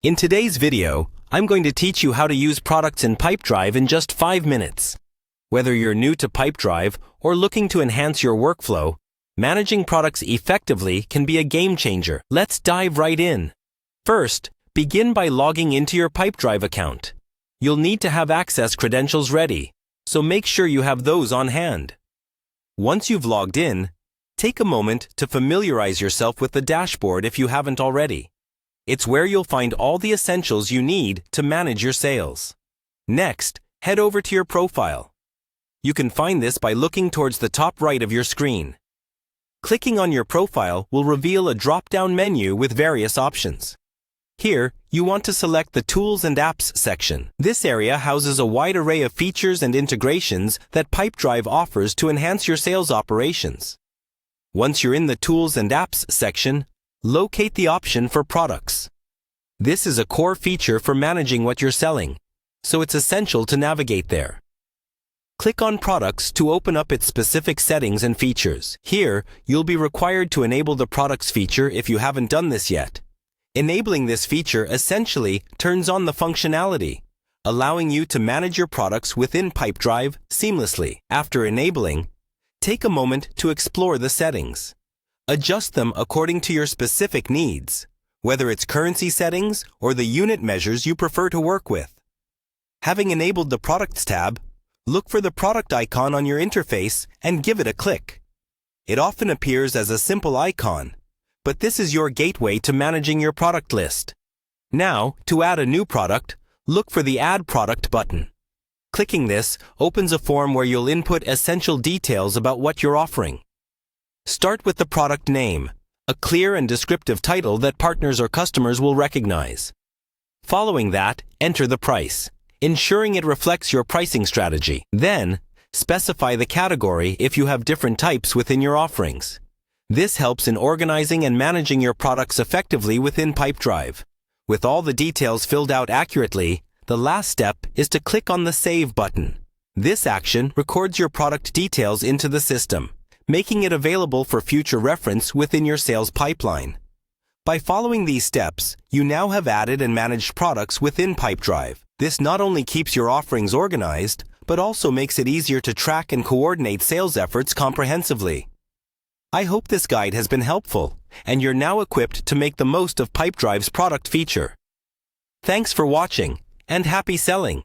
In today's video, I'm going to teach you how to use products in Pipedrive in just 5 minutes. Whether you're new to Pipedrive or looking to enhance your workflow, managing products effectively can be a game changer. Let's dive right in. First, begin by logging into your Pipedrive account. You'll need to have access credentials ready, so make sure you have those on hand. Once you've logged in, take a moment to familiarize yourself with the dashboard if you haven't already. It's where you'll find all the essentials you need to manage your sales. Next, head over to your profile. You can find this by looking towards the top right of your screen. Clicking on your profile will reveal a drop-down menu with various options. Here, you want to select the Tools and Apps section. This area houses a wide array of features and integrations that Pipedrive offers to enhance your sales operations. Once you're in the Tools and Apps section, locate the option for Products. This is a core feature for managing what you're selling, so it's essential to navigate there. Click on Products to open up its specific settings and features. Here, you'll be required to enable the Products feature if you haven't done this yet. Enabling this feature essentially turns on the functionality, allowing you to manage your products within Pipedrive seamlessly. After enabling, take a moment to explore the settings. Adjust them according to your specific needs, whether it's currency settings or the unit measures you prefer to work with. Having enabled the Products tab, look for the product icon on your interface and give it a click. It often appears as a simple icon, but this is your gateway to managing your product list. Now, to add a new product, look for the Add Product button. Clicking this opens a form where you'll input essential details about what you're offering. Start with the product name, a clear and descriptive title that partners or customers will recognize. Following that, enter the price, ensuring it reflects your pricing strategy. Then, specify the category if you have different types within your offerings. This helps in organizing and managing your products effectively within Pipedrive. With all the details filled out accurately, the last step is to click on the Save button. This action records your product details into the system, making it available for future reference within your sales pipeline. By following these steps, you now have added and managed products within Pipedrive. This not only keeps your offerings organized, but also makes it easier to track and coordinate sales efforts comprehensively. I hope this guide has been helpful, and you're now equipped to make the most of Pipedrive's product feature. Thanks for watching, and happy selling!